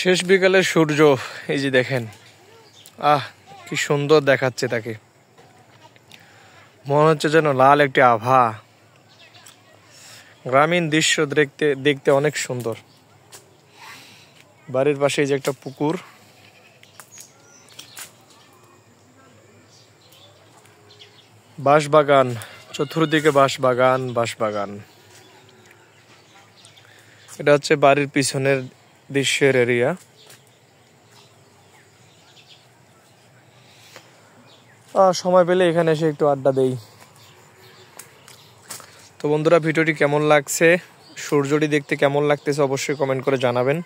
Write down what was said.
শেষ বিকালের সূর্য এই যে দেখেন, কি সুন্দর দেখাচ্ছে তাকে। মনে হচ্ছে যেন লাল একটি আভা। গ্রামীণ দৃশ্য দেখতে দেখতে অনেক সুন্দর। বাড়ির পাশে এই যে একটা পুকুর, বাঁশবাগান, চতুর্দিকে বাঁশবাগান বাঁশবাগান। এটা হচ্ছে বাড়ির পিছনের দৃশ্যের এরিয়া। সময় পেলে এখানে এসে একটু আড্ডা দেই। তো বন্ধুরা, ভিডিওটি কেমন লাগছে, সূর্যটি দেখতে কেমন লাগতেছে অবশ্যই কমেন্ট করে জানাবেন।